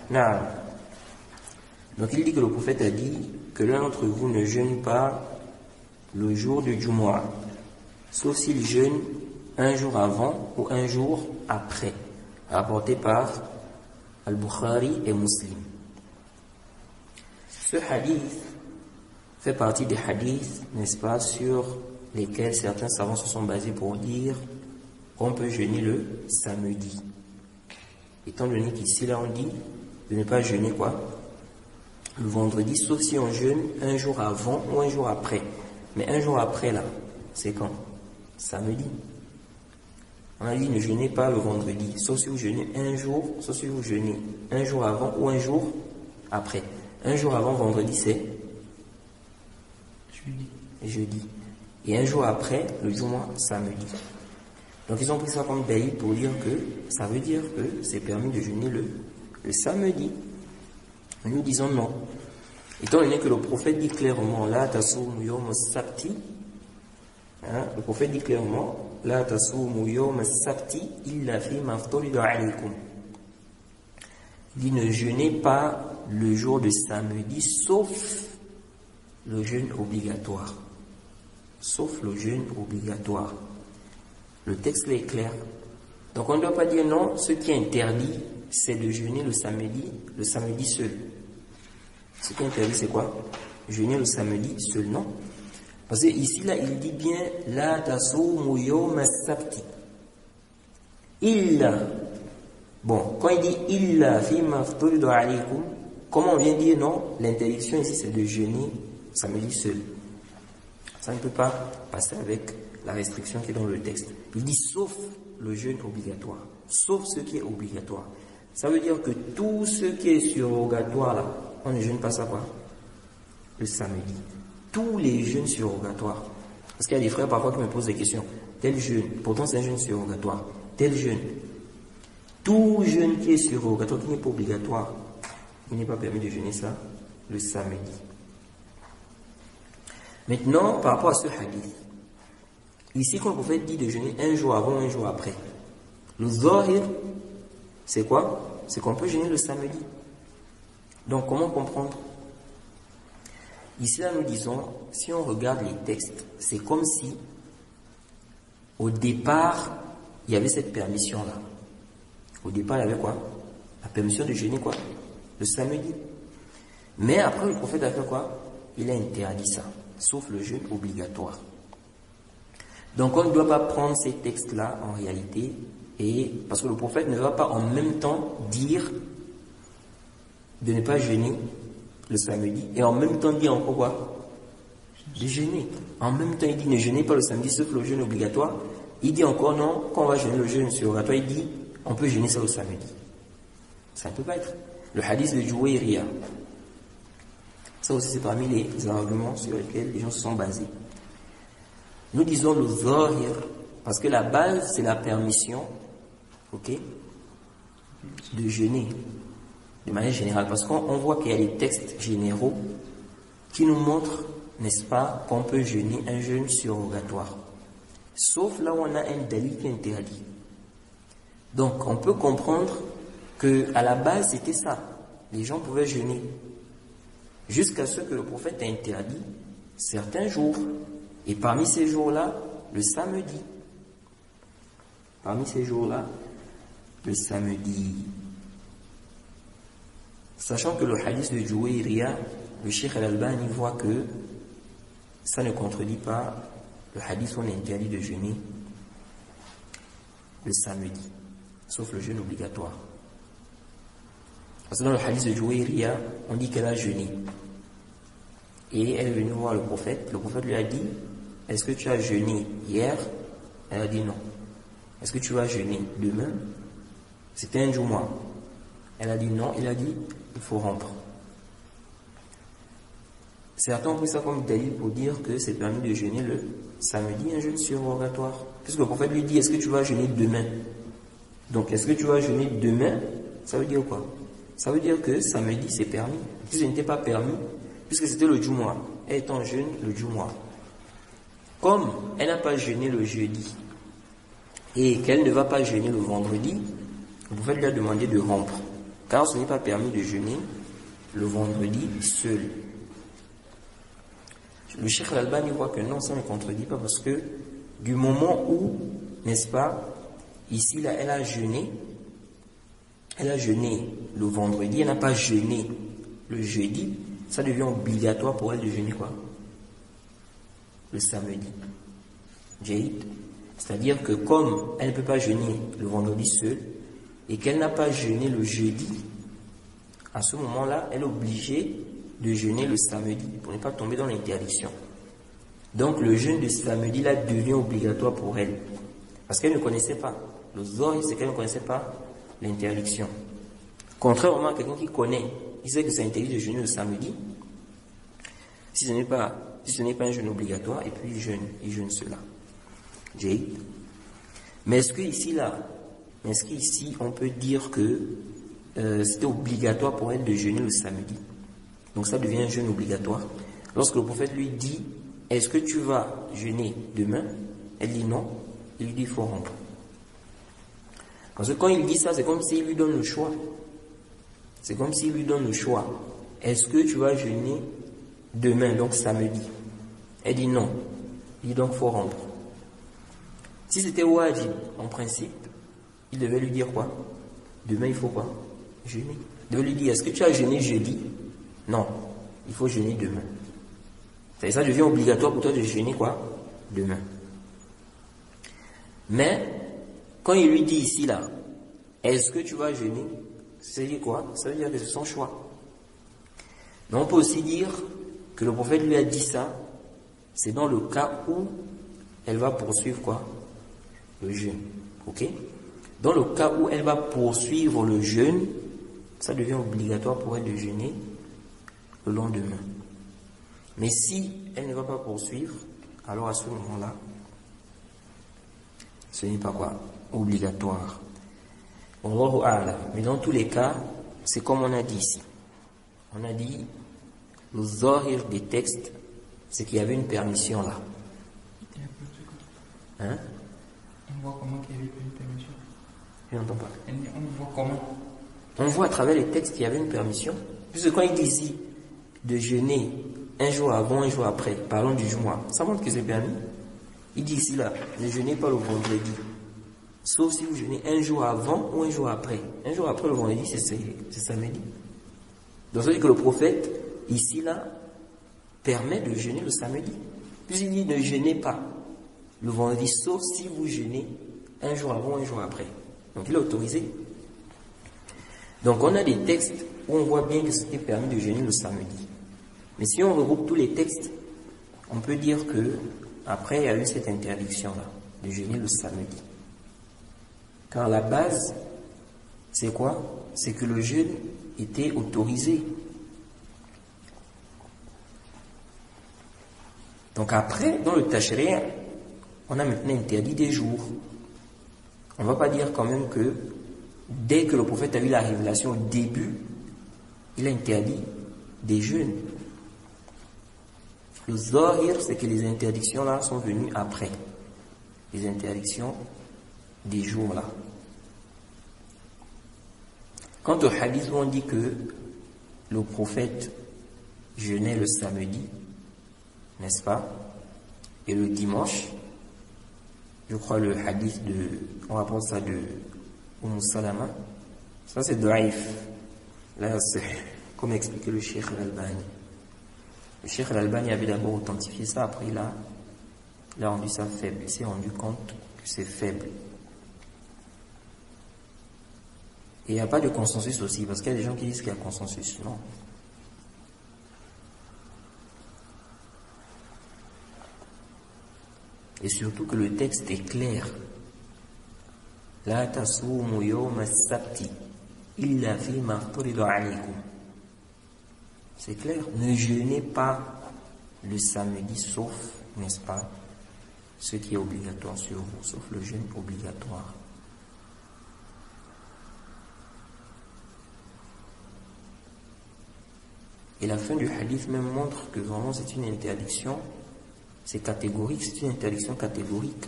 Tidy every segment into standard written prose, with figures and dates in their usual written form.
Non. Donc il dit que le prophète a dit que l'un d'entre vous ne jeûne pas le jour du Jumu'ah, sauf s'il jeûne un jour avant ou un jour après, rapporté par Al-Bukhari et Muslim. Ce hadith fait partie des hadiths, n'est-ce pas, sur lesquels certains savants se sont basés pour dire qu'on peut jeûner le samedi. Étant donné qu'ici, là, on dit de ne pas jeûner quoi? Le vendredi, sauf si on jeûne un jour avant ou un jour après. Mais un jour après, là, c'est quand? Samedi. On a dit ne jeûnez pas le vendredi, sauf si vous jeûnez un jour, sauf si vous jeûnez un jour avant ou un jour après. Un jour avant vendredi, c'est jeudi. Et un jour après, le Jumu'ah, samedi. Donc ils ont pris ça comme dalil pour dire que ça veut dire que c'est permis de jeûner le samedi. Nous disons non. Étant donné que le prophète dit clairement la tasumu yawm as-sabti, le prophète dit clairement la tasumu yawm as-sabti illa fi ma fturida alaykum. Il dit ne jeûnez pas le jour de samedi sauf le jeûne obligatoire. Sauf le jeûne obligatoire. Le texte est clair. Donc on ne doit pas dire non, ce qui est interdit, c'est de jeûner le samedi seul. Ce qui est interdit, c'est quoi? Jeûner le samedi seul, non? Parce que ici, là, il dit bien la tasumu yawm as-sabti. Illa. Bon, quand il dit illa fi ma fturida alaykum, comment on vient dire non? L'interdiction ici, c'est de jeûner samedi seul. Ça ne peut pas passer avec la restriction qui est dans le texte. Il dit sauf le jeûne obligatoire. Sauf ce qui est obligatoire. Ça veut dire que tout ce qui est surrogatoire là, on ne jeûne pas ça quoi? Le samedi. Tous les jeûnes surrogatoires. Parce qu'il y a des frères parfois qui me posent des questions. Tel jeûne, pourtant c'est un jeûne surrogatoire. Tel jeûne. Tout jeûne qui est surrogatoire, qui n'est pas obligatoire, il n'est pas permis de jeûner ça le samedi. Maintenant, par rapport à ce hadith, ici quand le prophète dit de jeûner un jour avant, un jour après, le zahir, c'est quoi? C'est qu'on peut jeûner le samedi. Donc comment comprendre? Ici là nous disons, si on regarde les textes, c'est comme si au départ il y avait cette permission là. Au départ il y avait quoi? La permission de jeûner quoi? Le samedi. Mais après le prophète a fait quoi? Il a interdit ça, sauf le jeûne obligatoire. Donc on ne doit pas prendre ces textes là en réalité, et parce que le prophète ne va pas en même temps dire de ne pas jeûner le samedi et en même temps dire encore quoi? De jeûner. En même temps il dit ne jeûnez pas le samedi sauf le jeûne obligatoire. Il dit encore non, quand on va jeûner le jeûne surrogatoire, il dit on peut jeûner ça le samedi. Ça ne peut pas être. Le hadith de Juwayriya, ça aussi c'est parmi les arguments sur lesquels les gens se sont basés. Nous disons le zahir parce que la base c'est la permission, ok, de jeûner de manière générale, parce qu'on voit qu'il y a des textes généraux qui nous montrent, n'est-ce pas, qu'on peut jeûner un jeûne surrogatoire, sauf là où on a un dalil qui interdit. Donc on peut comprendre que à la base c'était ça, les gens pouvaient jeûner jusqu'à ce que le prophète a interdit certains jours, et parmi ces jours-là le samedi. Parmi ces jours-là le samedi. Sachant que le hadith de Juwayriya, le Cheikh Al-Albani voit que ça ne contredit pas le hadith où on interdit de jeûner le samedi, sauf le jeûne obligatoire. Parce que dans le hadith de Juwayriya, on dit qu'elle a jeûné. Et elle est venue voir le prophète lui a dit, est-ce que tu as jeûné hier? Elle a dit non. Est-ce que tu vas jeûner demain? C'était un Jumu'ah. Elle a dit non, il a dit il faut rompre. Certains ont pris ça comme dalil pour dire que c'est permis de jeûner le samedi, un jeûne surrogatoire. Puisque le prophète lui dit est-ce que tu vas jeûner demain? Donc est-ce que tu vas jeûner demain? Ça veut dire quoi? Ça veut dire que samedi c'est permis. Si ce n'était pas permis, puisque c'était le Jumu'ah, elle est en jeûne le Jumu'ah. Comme elle n'a pas jeûné le jeudi et qu'elle ne va pas jeûner le vendredi, le prophète lui a demandé de rompre. car ce n'est pas permis de jeûner le vendredi seul. Le Cheikh Al-Albani voit que non, ça ne contredit pas, parce que du moment où, n'est-ce pas, ici, là, elle a jeûné le vendredi, elle n'a pas jeûné le jeudi, ça devient obligatoire pour elle de jeûner quoi? Le samedi. Jaïd. C'est-à-dire que comme elle ne peut pas jeûner le vendredi seul, et qu'elle n'a pas jeûné le jeudi, à ce moment-là, elle est obligée de jeûner le samedi pour ne pas tomber dans l'interdiction. Donc le jeûne de samedi là devient obligatoire pour elle. Parce qu'elle ne connaissait pas. Le zohir, c'est qu'elle ne connaissait pas l'interdiction. Contrairement à quelqu'un qui connaît, il sait que c'est interdit de jeûner le samedi, si ce n'est pas un jeûne obligatoire, et puis il jeûne cela. Mais est-ce qu'ici on peut dire que c'était obligatoire pour elle de jeûner le samedi? Donc ça devient un jeûne obligatoire. Lorsque le prophète lui dit, est-ce que tu vas jeûner demain? Elle dit non. Il lui dit, il faut rompre. Parce que quand il dit ça, c'est comme s'il lui donne le choix. C'est comme s'il lui donne le choix. Est-ce que tu vas jeûner demain, donc samedi? Elle dit non. Il dit donc, il faut rompre. Si c'était wajib, en principe, il devait lui dire quoi? Demain, il faut quoi? Jeûner. Il devait lui dire, est-ce que tu as jeûné jeudi? Non. Il faut jeûner demain. Ça devient obligatoire pour toi de jeûner quoi? Demain. Mais, quand il lui dit ici là, est-ce que tu vas jeûner? Ça veut dire quoi? Ça veut dire que c'est son choix. Mais on peut aussi dire que le prophète lui a dit ça, c'est dans le cas où elle va poursuivre quoi? Le jeûne. Ok? Dans le cas où elle va poursuivre le jeûne, ça devient obligatoire pour elle de jeûner le lendemain. Mais si elle ne va pas poursuivre, alors à ce moment-là, ce n'est pas quoi? Obligatoire. Wallahu a'lam. Mais dans tous les cas, c'est comme on a dit ici. On a dit, le zahir des textes, c'est qu'il y avait une permission là. Hein? On voit comment qu'il y avait une permission. Je n'entends pas. On voit comment? On voit à travers les textes qu'il y avait une permission. Puisque quand il dit ici de jeûner un jour avant, un jour après, parlons du mois, ça montre que c'est permis. Il dit ici là, ne jeûnez pas le vendredi. Sauf si vous jeûnez un jour avant ou un jour après. Un jour après le vendredi, c'est samedi. Donc ça veut dire que le prophète, ici là, permet de jeûner le samedi. Puisqu'il dit ne jeûnez pas le vendredi, sauf si vous jeûnez un jour avant, un jour après. Donc il a autorisé. Donc on a des textes où on voit bien que c'était permis de jeûner le samedi. Mais si on regroupe tous les textes, on peut dire que après il y a eu cette interdiction-là, de jeûner le samedi. Car la base, c'est quoi? C'est que le jeûne était autorisé. Donc après, dans le tashri', on a maintenant interdit des jours. On ne va pas dire quand même que dès que le prophète a eu la révélation au début, il a interdit des jeûnes. Le zahir, c'est que les interdictions là sont venues après. Les interdictions des jours là. Quant au hadith où on dit que le prophète jeûnait le samedi, n'est-ce pas? Et le dimanche, je crois le hadith on rapporte ça de Salama, ça c'est daïf. Là c'est comme expliqué le Cheikh Al-Albani. Le Cheikh Al-Albani avait d'abord authentifié ça, après il a rendu ça faible. Il s'est rendu compte que c'est faible. Et il n'y a pas de consensus aussi, parce qu'il y a des gens qui disent qu'il y a consensus. Non. Et surtout que le texte est clair. La tasumu yawma as-sabti illa fi ma furida alaykum. C'est clair. Ne jeûnez pas le samedi, sauf, n'est-ce pas, ce qui est obligatoire sur vous, sauf le jeûne obligatoire. Et la fin du hadith même montre que vraiment c'est une interdiction, c'est catégorique, c'est une interdiction catégorique.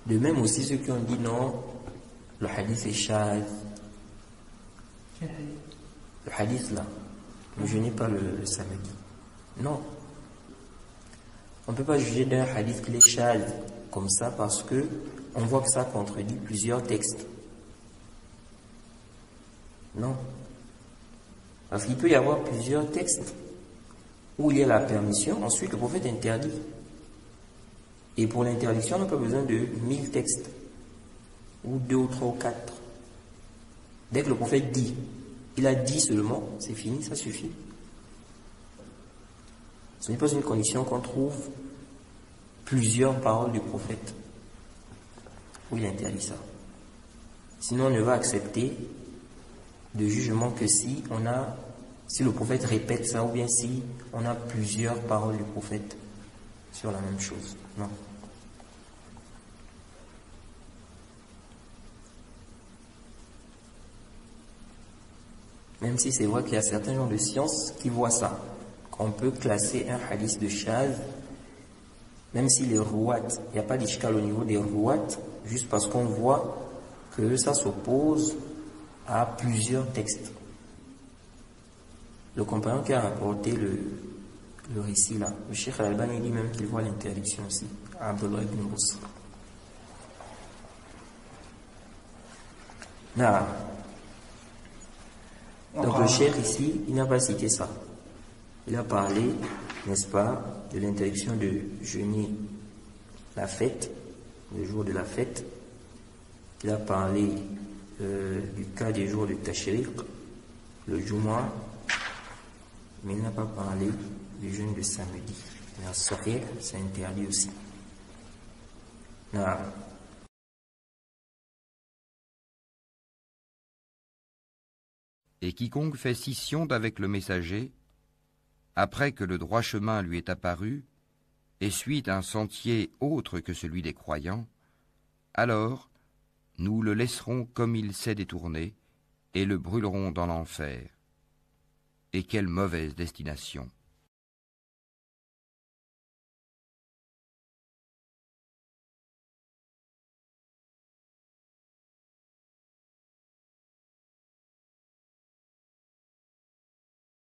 De même aussi ceux qui ont dit non, le hadith est shadh, Quel hadith? Le hadith là, ne jeûnez pas le samedi. Non. On ne peut pas juger d'un hadith qu'il est shadh comme ça parce que on voit que ça contredit plusieurs textes. Non. Parce qu'il peut y avoir plusieurs textes où il y a la permission, ensuite le prophète interdit. Et pour l'interdiction, on n'a pas besoin de 1000 textes, ou 2 ou 3 ou 4. Dès que le prophète dit, il a dit seulement, c'est fini, ça suffit. Ce n'est pas une condition qu'on trouve plusieurs paroles du prophète où il interdit ça. Sinon, on ne va accepter de jugement que si le prophète répète ça, ou bien si on a plusieurs paroles du prophète sur la même chose. Non. Même si c'est vrai qu'il y a certains gens de science qui voient ça, qu'on peut classer un hadith de shadh, même si les rouat, il n'y a pas d'ishkal au niveau des rouat, juste parce qu'on voit que ça s'oppose à plusieurs textes. Le compagnon qui a rapporté le récit là, le Cheikh Al-Albani dit même qu'il voit l'interdiction aussi, à Abdullah ibn Busr. Donc le Cheikh ici, il n'a pas cité ça. Il a parlé, n'est-ce pas, de l'interdiction de jeûner la fête, le jour de la fête. Il a parlé du cas des jours de Tashriq, le Jumu'ah, mais il n'a pas parlé du jeûne de samedi. Mais en Sahih, c'est interdit aussi. Et quiconque fait scission d'avec le messager, après que le droit chemin lui est apparu, et suit un sentier autre que celui des croyants, alors nous le laisserons comme il s'est détourné, et le brûlerons dans l'enfer. Et quelle mauvaise destination!